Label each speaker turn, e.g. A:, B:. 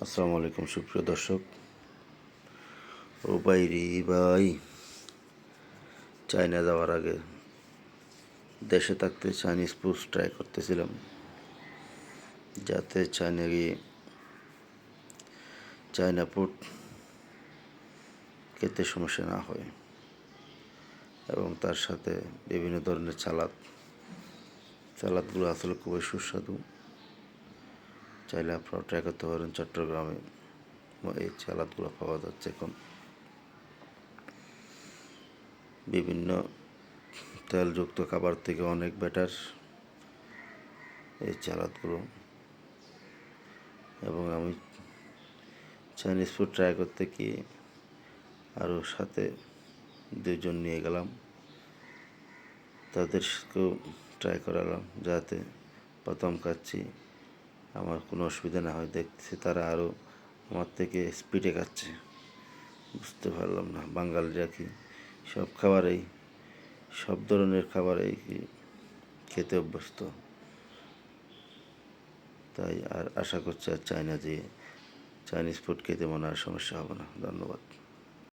A: আসসালামু আলাইকুম সুপ্রিয় দর্শক। ও ভাই রে ভাই, চায়না যাওয়ার আগে দেশে থাকতে চাইনিজ ফুড ট্রাই করতেছিলাম, যাতে চায়না গিয়ে চায়না ফুড খেতে সমস্যা না হয়, এবং তার সাথে বিভিন্ন ধরনের সালাদগুলো আসলে খুবই সুস্বাদু। চাইলে আপনারা ট্রাই করতে পারেন। চট্টগ্রামে এই সালাদগুলো পাওয়া যাচ্ছে এখন। বিভিন্ন তেলযুক্ত খাবার থেকে অনেক বেটার এই সালাদগুলো। এবং আমি চাইনিজ ফুড ট্রাই করতে গিয়ে আরও সাথে দুজন নিয়ে গেলাম, তাদেরকেও ট্রাই করালাম, যাতে প্রথম খাচ্ছি আমার কোনো অসুবিধা না হয়। দেখছি তারা আরও আমার থেকে স্পিডে খাচ্ছে। বুঝতে পারলাম না বাঙালিরা কি সব ধরনের খাবারেই কি খেতে অভ্যস্ত। তাই আর আশা করছি আর চাইনিজ ফুড খেতে মনে আর সমস্যা হবে না। ধন্যবাদ।